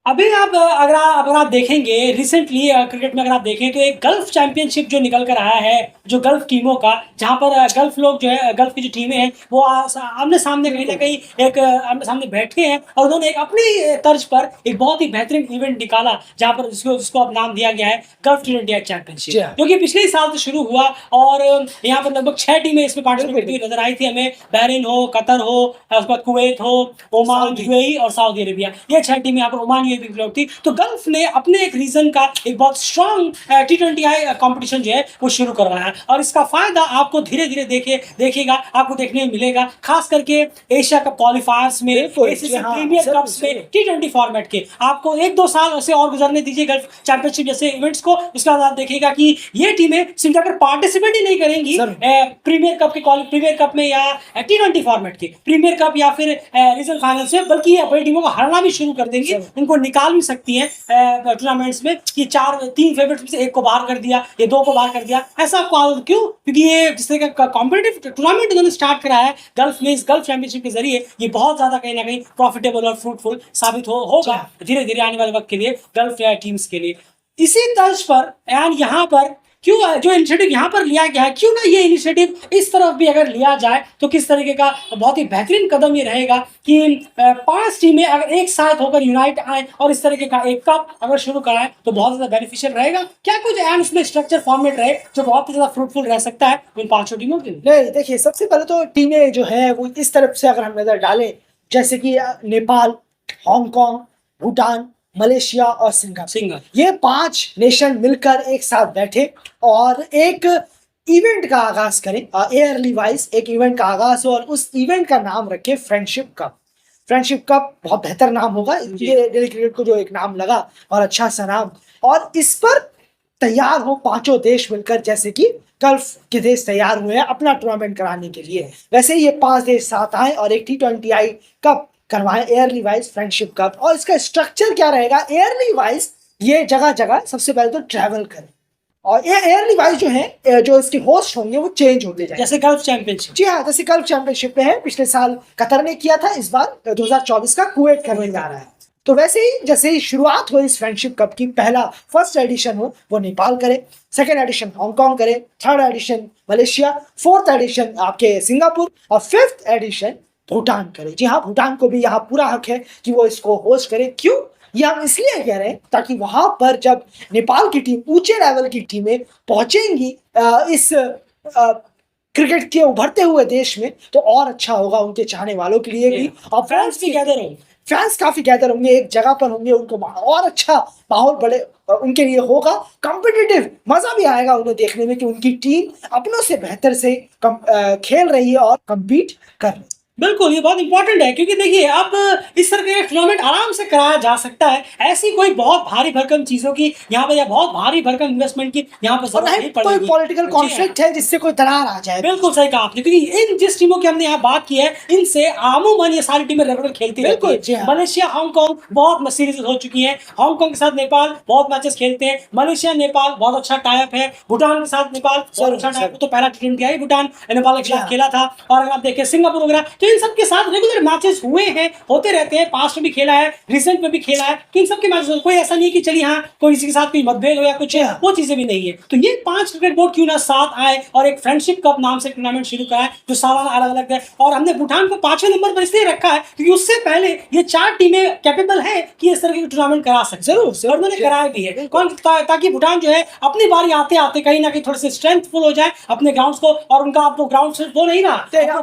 अभी आप अगर आप देखेंगे रिसेंटली क्रिकेट में अगर आप देखें तो एक गल्फ चैंपियनशिप जो निकल कर आया है, जो गल्फ टीमों का, जहां पर गल्फ लोग जो है, गल्फ की जो टीमें हैं वो आमने सामने कहीं ना कहीं एक आमने सामने बैठे हैं और उन्होंने एक अपनी तर्ज पर एक बहुत ही बेहतरीन इवेंट निकाला, जहां पर जिसको अब नाम दिया गया है गल्फ T20 चैंपियनशिप, जो कि पिछले ही साल से शुरू हुआ। और यहाँ पर लगभग 6 टीमें इसमें पार्टिसिपेट करती हुई नजर आई थी हमें। बहरीन हो, कतर हो, उसके बाद कुवैत हो, ओमान, यूएई और सऊदी अरेबिया, ये 6 टीमें यहाँ पर ओमान यूएई की लोग थी। तो गल्फ ने अपने एक रीजन का एक बहुत स्ट्रॉन्ग T20 कंपटीशन जो है वो शुरू कर रहा है, और इसका फायदा आपको धीरे धीरे देखिएगा आपको देखने में मिलेगा, खास करके एशिया कप क्वालिफायर्स में, एसीसी प्रीमियर कप्स में, T20 फॉर्मेट के। आपको 1-2 साल ऐसे और गुजरने दीजिए गल्फ चैंपियनशिप जैसे इवेंट्स को, उसके बाद आप देखिएगा कि ये टीमें सिर्फ अगर पार्टिसिपेट ही नहीं करेंगी प्रीमियर कप में या T20 फॉर्मेट के प्रीमियर कप या फिर रीजनल फाइनल्स में, बल्कि ये बड़ी टीमों को हराना भी शुरू कर देंगी, उनको निकाल भी सकती हैं टूर्नामेंट्स में कि 3 फेवरेट्स में से एक को बाहर कर दिया या 2 को बाहर कर दिया। ऐसा क्यों? क्योंकि ये जिस तरह का कॉम्पिटिटिव टूर्नामेंट इन्होंने स्टार्ट कराया है गल्फ में, इस गल्फ चैंपियनशिप के जरिए ये बहुत ज्यादा कहीं ना कहीं प्रॉफिटेबल और फ्रूटफुल साबित होगा धीरे धीरे आने वाले वक्त के लिए गल्फ टीम्स के लिए। इसी तर्ज पर एंड यहाँ पर क्यों जो इनिशिएटिव यहाँ पर लिया गया है, क्यों ना ये इनिशिएटिव इस तरफ भी अगर लिया जाए तो किस तरीके का बहुत ही बेहतरीन कदम ये रहेगा कि 5 टीमें अगर एक साथ होकर यूनाइट आए और इस तरीके का एक कप अगर शुरू कराएं तो बहुत ज्यादा बेनिफिशियल रहेगा। क्या कुछ एंड उसमें स्ट्रक्चर फॉर्मेट रहे जो बहुत ही ज्यादा फ्रूटफुल रह सकता है उन 5 टीमों के लिए? नहीं, देखिए, सबसे पहले तो टीमें जो है वो इस तरफ से अगर हम नजर डालें, जैसे कि नेपाल, हांगकांग, भूटान, मलेशिया और सिंगापुर, ये 5 नेशन मिलकर एक साथ बैठे और एक इवेंट का आगाज करें, एयरली वाइज एक इवेंट का आगाज हो, और उस इवेंट का नाम रखे फ्रेंडशिप कप। फ्रेंडशिप कप बहुत बेहतर नाम होगा, ये डेली क्रिकेट को जो एक नाम लगा और अच्छा सा नाम, और इस पर तैयार हो 5 देश मिलकर, जैसे कि गल्फ के देश तैयार हुए हैं अपना टूर्नामेंट कराने के लिए, वैसे ही ये 5 देश साथ आए और एक T20 कप करवाएं, एयरली वाइज फ्रेंडशिप कप। और इसका स्ट्रक्चर क्या रहेगा? एयरली वाइज ये जगह जगह सबसे पहले तो ट्रैवल करें, और ये एयरली वाइज जो है जो इसके होस्ट होंगे वो चेंज होते जाए, जैसे गल्फ चैंपियनशिप। जी हाँ, जैसे गल्फ चैंपियनशिप में है, पिछले साल कतर ने किया था, इस बार 2024 का कुवैत करने जा रहा है। तो वैसे ही जैसे ही शुरुआत हो इस फ्रेंडशिप कप की, पहला फर्स्ट एडिशन हो वो नेपाल करे, सेकेंड एडिशन हांगकांग करे, third edition Malaysia, fourth edition आपके सिंगापुर और 5th एडिशन भूटान करे। जी हाँ, भूटान को भी यहाँ पूरा हक है कि वो इसको होस्ट करे। क्यों? ये हम इसलिए कह रहे हैं ताकि वहां पर जब नेपाल की टीम, ऊंचे लेवल की टीमें पहुंचेंगी इस क्रिकेट के उभरते हुए देश में, तो और अच्छा होगा उनके चाहने वालों के लिए भी, और फैंस भी गैदर होंगे, फैंस काफी गैदर होंगे, एक जगह पर होंगे, उनको और अच्छा माहौल बड़े उनके लिए होगा, कॉम्पिटिटिव मजा भी आएगा उन्हें देखने में कि उनकी टीम अपनों से बेहतर से खेल रही है और कम्पीट कर रही है। बिल्कुल, ये बहुत इंपॉर्टेंट है, क्योंकि देखिए अब इस तरह के टूर्नामेंट आराम से कराया जा सकता है। ऐसी कोई बहुत भारी भरकम चीजों की यहाँ पर या बहुत भारी भरकम इन्वेस्टमेंट की यहाँ पर जरूरत नहीं पड़ेगी। कोई पॉलिटिकल कॉन्फ्लिक्ट है जिससे कोई दरार आ जाए। बिल्कुल सही कहा आपने, क्योंकि इन जिस टीमों की हमने यहाँ बात की है इनसे आमूमन ये सारी टीमें रेगुलर खेलती रहती है। मलेशिया, हांगकांग बहुत सीरीज हो चुकी है, हांगकांग के साथ नेपाल बहुत मैचेस खेलते हैं, मलेशिया नेपाल बहुत अच्छा टाइप है, भूटान के साथ नेपाल बहुत अच्छा टाइप, तो पहला T20 भूटान नेपाल के खिलाफ खेला था। और अगर आप देखें सिंगापुर वगैरह, तो इन सबके साथ मैचेस हुए हैं, होते रहते हैं, पास्ट में भी खेला है, रिसेंट में भी खेला है, तो इन सबके मैचेस कोई ऐसा नहीं कि चलिए हाँ कोई किसी के साथ कोई मतभेद हो या कुछ, वो चीजें भी नहीं है। तो ये 5 क्रिकेट बोर्ड क्यों ना साथ आए और एक फ्रेंडशिप कप नाम से टूर्नामेंट शुरू कराए जो सालाना अलग अलग है। और हमने भूटान को 5वें नंबर पर इसलिए रखा है क्योंकि उससे पहले ये 4 टीमें कैपेबल है कि इस तरह के टूर्नामेंट करा सकते, जरूर और उन्होंने कराया भी है, ताकि भूटान जो है अपनी बारी आते आते कहीं ना कहीं थोड़े से स्ट्रेंथफुल हो जाए अपने ग्राउंड्स को, और उनका आपको ग्राउंड सिर्फ वो नहीं रहा,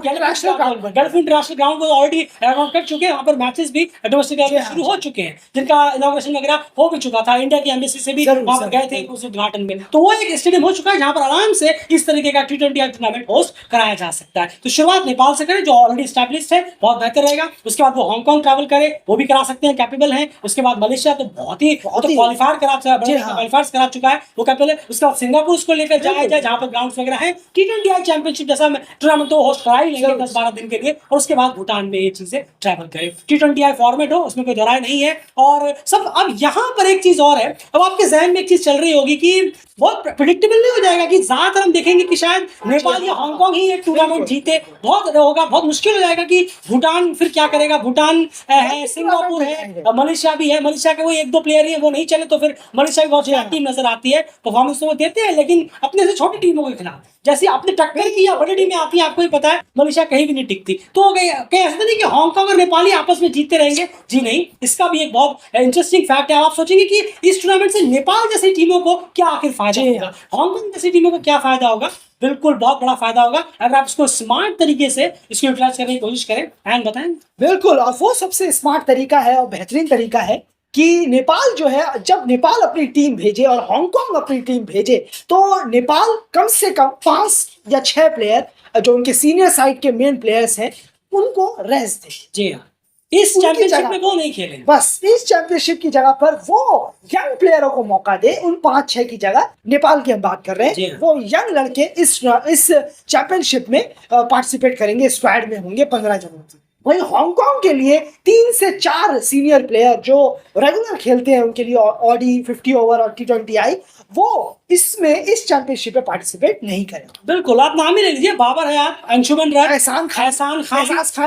गल्फ इंटरनेशनल ग्राउंड को ऑलरेडी कर चुके हैं, वहां पर मैचेस भी डोमेस्टिक शुरू हो चुके हैं, जिनका इनॉग्रेशन वगैरह हो भी चुका था, इंडिया की एम्बेसी से भी वहां पर गए थे उस उद्घाटन में। तो वो एक स्टेडियम हो चुका है जहां पर आराम से इस तरीके का T20 टूर्नामेंट होस्ट कराया जा सकता है। तो शुरुआत नेपाल से करें जो ऑलरेडी स्टैब्लिश्ड है, बहुत बेहतर रहेगा। उसके बाद वो हांगकांग ट्रैवल करे, वो भी करा सकते हैं, कैपेबल है। उसके बाद मलेशिया तो बहुत ही क्वालिफायर करा चुका है, वो कैपेबल है। उसके बाद सिंगापुर उसको लेकर जाया जाए जहां पर ग्राउंड्स वगैरह है। T20 चैंपियनशिप जैसा टूर्नामेंट तो होस्ट करा ही लेंगे 10-12 दिन के लिए, और उसके बाद भूटान में ये चीजें ट्रैवल करें। T20I फॉर्मेट हो, उसमें कोई दरार नहीं है। और सब अब यहाँ पर एक चीज और है, अब आपके जहन में एक चीज चल रही होगी कि बहुत प्रिडिक्टेबल नहीं हो जाएगा कि ज्यादातर हम देखेंगे कि शायद नेपाल या हांगकांग ही एक टूर्नामेंट जीते, बहुत होगा, बहुत मुश्किल हो जाएगा कि भूटान फिर क्या करेगा। भूटान है, सिंगापुर है, मलेशिया भी है, मलेशिया के वो एक दो प्लेयर ही है, वो नहीं चले तो फिर मलेशिया की बहुत अच्छी टीम नजर आती है, परफॉर्मेंस तो वो देते हैं, लेकिन अपने से छोटी टीमों के खिलाफ जैसे आपने टक्कर की या बड़ी टीमें आती है, आपको ही पता है मलेशिया कहीं भी नहीं टिकती। तो कहीं ऐसा नहीं कि हांगकांग और नेपाली आपस में जीतते रहेंगे, जी नहीं। इसका भी एक बहुत इंटरेस्टिंग फैक्ट है। आप सोचेंगे कि इस टूर्नामेंट से नेपाल जैसी टीमों को क्या आखिर फायदा होगा, हांगकांग जैसी टीमों को क्या फायदा होगा? बिल्कुल बहुत बड़ा फायदा होगा अगर आप इसको स्मार्ट तरीके से इसको यूटिलाइज करने की कोशिश करें। एंड बताएं। बिल्कुल, और वो सबसे स्मार्ट तरीका है और बेहतरीन तरीका है कि नेपाल जो है, जब नेपाल अपनी टीम भेजे और हांगकांग अपनी टीम भेजे, तो नेपाल कम से कम 5 या 6 प्लेयर जो उनके सीनियर साइड के मेन प्लेयर्स हैं उनको रेस्ट दे। जी हाँ, इस चैंपियनशिप में वो नहीं खेले, बस इस चैंपियनशिप की जगह पर वो यंग प्लेयरों को मौका दे। उन 5-6 की जगह नेपाल की हम बात कर रहे हैं, वो यंग लड़के इस चैंपियनशिप में पार्टिसिपेट करेंगे, स्क्वाड में होंगे 15 जनों की। वहीं हांगकांग के लिए 3 से 4 सीनियर प्लेयर जो रेगुलर खेलते हैं, उनके लिए ओडी 50 ओवर और T20I, वो इस चैंपियनशिप में पार्टिसिपेट नहीं करें। बिल्कुल, आप नाम ही ले लीजिए, बाबर हयात, अंशुमन रट, एहसान खान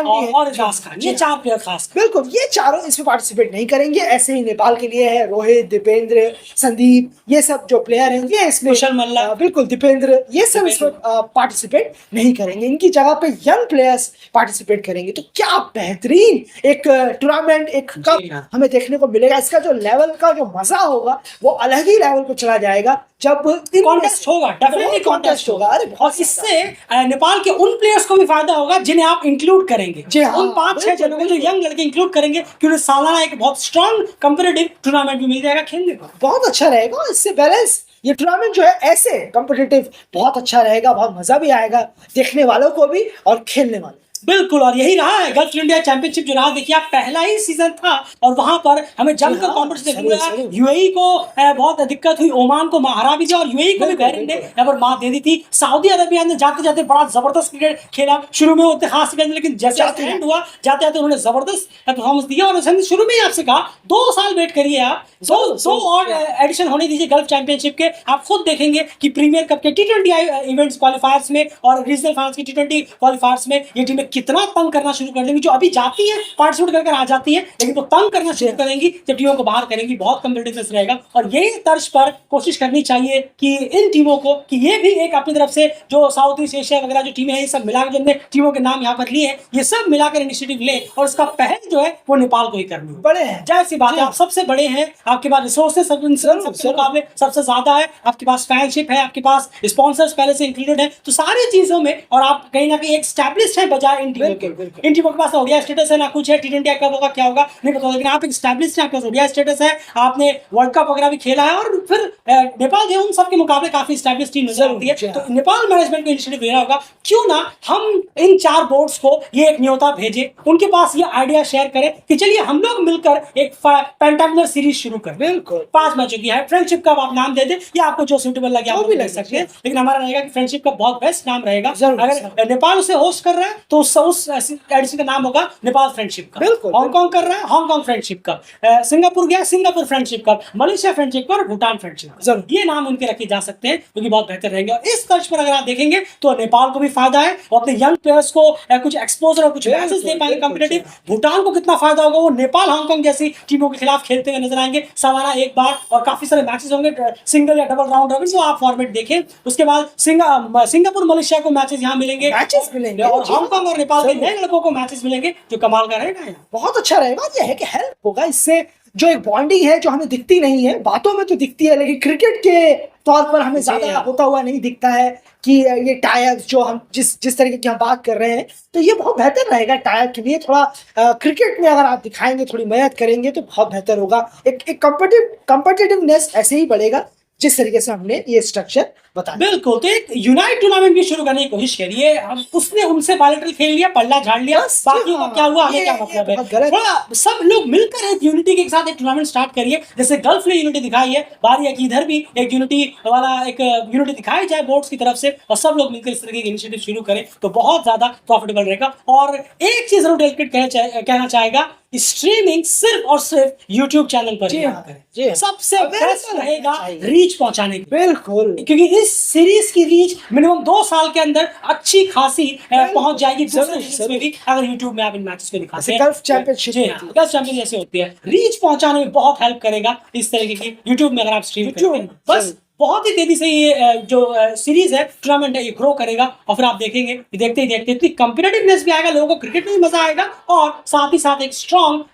और एजाज खान, ये 4 प्लेयर खास। बिल्कुल, ये चारों इसमें पार्टिसिपेट नहीं करेंगे। ऐसे ही नेपाल के लिए है रोहित, दीपेंद्र, संदीप, ये सब जो प्लेयर हैं ये इसमें, कुशल मल्ला, बिल्कुल दीपेंद्र, ये सब इसमें पार्टिसिपेट नहीं करेंगे। इनकी जगह पे यंग प्लेयर्स पार्टिसिपेट करेंगे। तो क्या बेहतरीन एक टूर्नामेंट, एक कप हमें देखने को मिलेगा। इसका जो लेवल का जो मजा होगा वो अलग ही लेवल पे चला जाएगा जब कॉन्टेस्ट होगा, डेफिनेटली कॉन्टेस्ट होगा। अरे बहुत, इससे नेपाल के उन प्लेयर्स को भी फायदा होगा जिन्हें आप इंक्लूड करेंगे। उन 5-6 जनों को जो यंग लड़के इंक्लूड करेंगे, क्योंकि सालाना एक बहुत स्ट्रॉन्ग कंपेटिटिव टूर्नामेंट भी मिल जाएगा खेलने को। बहुत अच्छा रहेगा, इससे बैलेंस ये टूर्नामेंट जो है ऐसे कंपेटिटिव बहुत अच्छा रहेगा, बहुत मजा भी आएगा देखने वालों को भी और खेलने वालों। बिल्कुल, और यही रहा है गल्फ इंडिया चैंपियनशिप जो रहा। देखिए आप, पहला ही सीजन था और वहां पर हमें जमकर कॉम्पिटिशन मिला। यूएई को बहुत दिक्कत हुई, ओमान को हरा भी दिया और यूएई को भी बहरीन ने यहाँ पर मात दे दी थी। सऊदी अरबिया ने जाते जाते बड़ा जबरदस्त क्रिकेट खेला, शुरू में उतने खास क्रिकेट, लेकिन जैसे एंड हुआ जाते जाते उन्होंने जबरदस्त परफॉर्मेंस दिया। और शुरू में ही आपसे कहा 2 साल वेट करिए आप, 2 और एडिशन होने दीजिए गल्फ चैंपियनशिप के। आप खुद देखेंगे कि प्रीमियर कप के T20I इवेंट्स क्वालिफायर्स में और रीजनल फाइनल्स की T20 क्वालिफायर्स में ये टीमें कितना तंग करना शुरू कर देंगी। जो अभी जाती है पार्टिसिपेट कर आ जाती है, लेकिन वो तंग करना शुरू करेंगी जब टीमों को बाहर करेंगी। बहुत कॉम्पिटिटिवनेस रहेगा और यही तर्ज पर कोशिश करनी चाहिए कि इन टीमों को, कि ये भी एक अपनी तरफ से जो साउथ ईस्ट एशिया वगैरह जो टीमें हैं, ये सब मिलाकर, जिनने टीमों के नाम यहाँ पर लिए हैं, ये सब मिलाकर इनिशिएटिव ले और इसका पहल जो है वो नेपाल को ही करनी है। बड़े हैं, जाहिर सी बात है, आप सबसे बड़े हैं, आपके पास रिसोर्सेस सबसे मुकाबले सबसे ज्यादा है, आपके पास फैनशिप है, आपके पास स्पॉन्सर्स पहले से इंक्लूडेड है, तो सारी चीजों में, और आप कहीं ना कहीं एक स्टैब्लिश्ड है बजाय इन टीमों के। इन टीमों के पास ओडीआई स्टेटस है ना कुछ है, T20 कब होगा क्या होगा नहीं पता, लेकिन आप एक स्टैब्लिश्ड है, आपके पास ओडीआई स्टेटस है, आपने वर्ल्ड कप वगैरह भी खेला है, और फिर नेपाल जो उन सब के मुकाबले काफी स्टैब्लिश्ड टीम नजर आती है। तो नेपाल मैनेजमेंट को इनिशिएटिव लेना होगा, क्यों ना हम इन 4 बोर्ड्स को ये एक न्योता भेजे, उनके पास ये आइडिया शेयर करें कि चलिए हम लोग मिलकर एक पेंटाकुलर सीरीज शुरू करें। बिल्कुल, 5 मैचों की है, फ्रेंडशिप कप आप नाम दे दे, या आपको जो सूटेबल लगे आप भी ले सकते हैं, लेकिन हमारा रहेगा कि फ्रेंडशिप कप बहुत बेस्ट नाम रहेगा। अगर नेपाल उसे होस्ट कर रहा है तो उस एडिशन का नाम होगा नेपाल फ्रेंडशिप कप। बिल्कुल, हांगकांग कर रहा है हांगकांग फ्रेंडशिप कप, सिंगापुर गया Singapore friendship cup, Malaysia friendship cup और भूटान फ्रेंडशिप कप, ये नाम उनके रखे जा सकते हैं, क्योंकि बहुत बेहतर रहेंगे। और इस तर्ज पर अगर आप देखेंगे तो नेपाल को भी फायदा है, वो अपने यंग प्लेयर्स को कुछ एक्सपोजर और कुछ मैचेस दे पाएंगे कॉम्पिटिटिव। भूटान को कितना फायदा होगा, वो नेपाल हांगकांग जैसी टीमों के खिलाफ खेलते हुए नजर आएंगे सालाना एक बार, और काफी सारे मैचेस होंगे, सिंगल या डबल राउंड रॉबिन, तो आप फॉर्मेट देखें। उसके बाद सिंगापुर मलेशिया को मैचेस यहाँ मिलेंगे और हांगकांग और नेपाल के नए लड़कों को मैचेस मिलेंगे, जो कमाल का रहेगा, बहुत अच्छा रहेगा। यह है कि हेल्प होगा इससे, जो एक बॉन्डिंग है जो हमें दिखती नहीं है, बातों में तो दिखती है, लेकिन क्रिकेट के तौर पर हमें ज्यादा होता हुआ नहीं दिखता है कि ये टायर जो हम जिस तरीके की हम बात कर रहे हैं, तो ये बहुत बेहतर रहेगा टायर के लिए। थोड़ा क्रिकेट में अगर आप दिखाएंगे, थोड़ी मेहनत करेंगे तो बहुत बेहतर होगा। एक कॉम्पिटिटिवनेस ऐसे ही बढ़ेगा जिस तरीके से हमने ये स्ट्रक्चर बताया। बिल्कुल, तो एक यूनाइट टूर्नामेंट भी शुरू करने की कोशिश करी है। हम उसने उनसे बायलैटरल खेल लिया, पल्ला झाड़ लिया, बस, बाकियों का क्या हुआ हमें क्या मतलब है। बहुत गलत। थोड़ा सब लोग मिलकर एक यूनिटी के साथ एक टूर्नामेंट स्टार्ट करिए, जैसे गल्फ ने यूनिटी दिखाई है, बारी है कि इधर भी एक यूनिटी वाला एक यूनिटी दिखाई जाए बोर्ड्स की तरफ से, और सब लोग मिलकर इस तरह की इनिशिएटिव शुरू करें तो बहुत ज्यादा प्रॉफिटेबल रहेगा। और एक चीज जरूर डेलक्रिट कहना चाहेगा, स्ट्रीमिंग सिर्फ और सिर्फ यूट्यूब चैनल पर जी ही हाँ, करें। जी हाँ। सबसे Awareness बेस्ट तो रहेगा रहना चाहिए। रीच पहुंचाने की, बिल्कुल क्योंकि इस सीरीज की रीच मिनिमम 2 साल के अंदर अच्छी खासी पहुंच जाएगी दूसरे जरूर, सीरीज में भी, अगर यूट्यूब में आप इन मैचेस को दिखाते ऐसे हैं। गल्फ चैंपियनशिप जी हाँ, गल्फ चैंपियन जैसे होती है, रीच पहुंचाने में बहुत हेल्प करेगा इस तरीके की यूट्यूब में अगर आप स्ट्रीम YouTube, करेंगे। बस जरूर। बहुत ही तेजी से ये जो सीरीज है, टूर्नामेंट है, ये ग्रो करेगा, और फिर आप देखेंगे कि देखते ही देखते इतनी कंपिटेटिवनेस भी आएगा, लोगों को क्रिकेट में भी मजा आएगा, और साथ ही साथ एक स्ट्रॉन्ग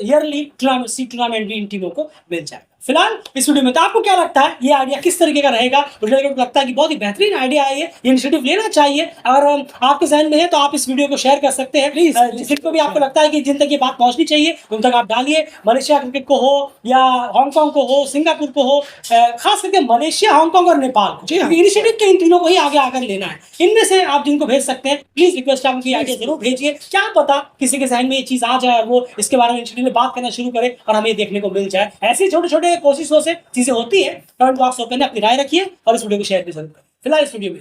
ईयरली टूर्नामेंट भी इन टीमों को मिल जाएगा। फिलहाल इस वीडियो में तो आपको क्या लगता है, ये आइडिया किस तरीके का रहेगा? मुझे लगता है कि बहुत ही बेहतरीन आइडिया है, ये इनिशिएटिव लेना चाहिए। अगर आपके जहन में है तो आप इस वीडियो को शेयर कर सकते हैं प्लीज, जिनको भी आपको लगता है कि जिन तक ये बात पहुंचनी चाहिए उन तक आप डालिए। मलेशिया क्रिकेट को हो या हांगकांग को हो, सिंगापुर को हो, खास करके मलेशिया, हांगकांग और नेपाल को, जी हाँ। इनिशिएटिव तो इन तीनों को ही आगे आकर लेना है। इनमें से आप जिनको भेज सकते हैं प्लीज रिक्वेस्ट, आप उनकी आइडिया जरूर भेजिए। क्या पता किसी के जहन में ये चीज आ जाए और वो इसके बारे में इनिशिएटिव में बात करना शुरू करे और हमें देखने को मिल जाए। ऐसी छोटे छोटे कोशिशों से चीजें होती है। कमेंट बॉक्स ओपन है, अपनी राय रखिए और इस वीडियो को शेयर भी जरूर करें। फिलहाल इस वीडियो में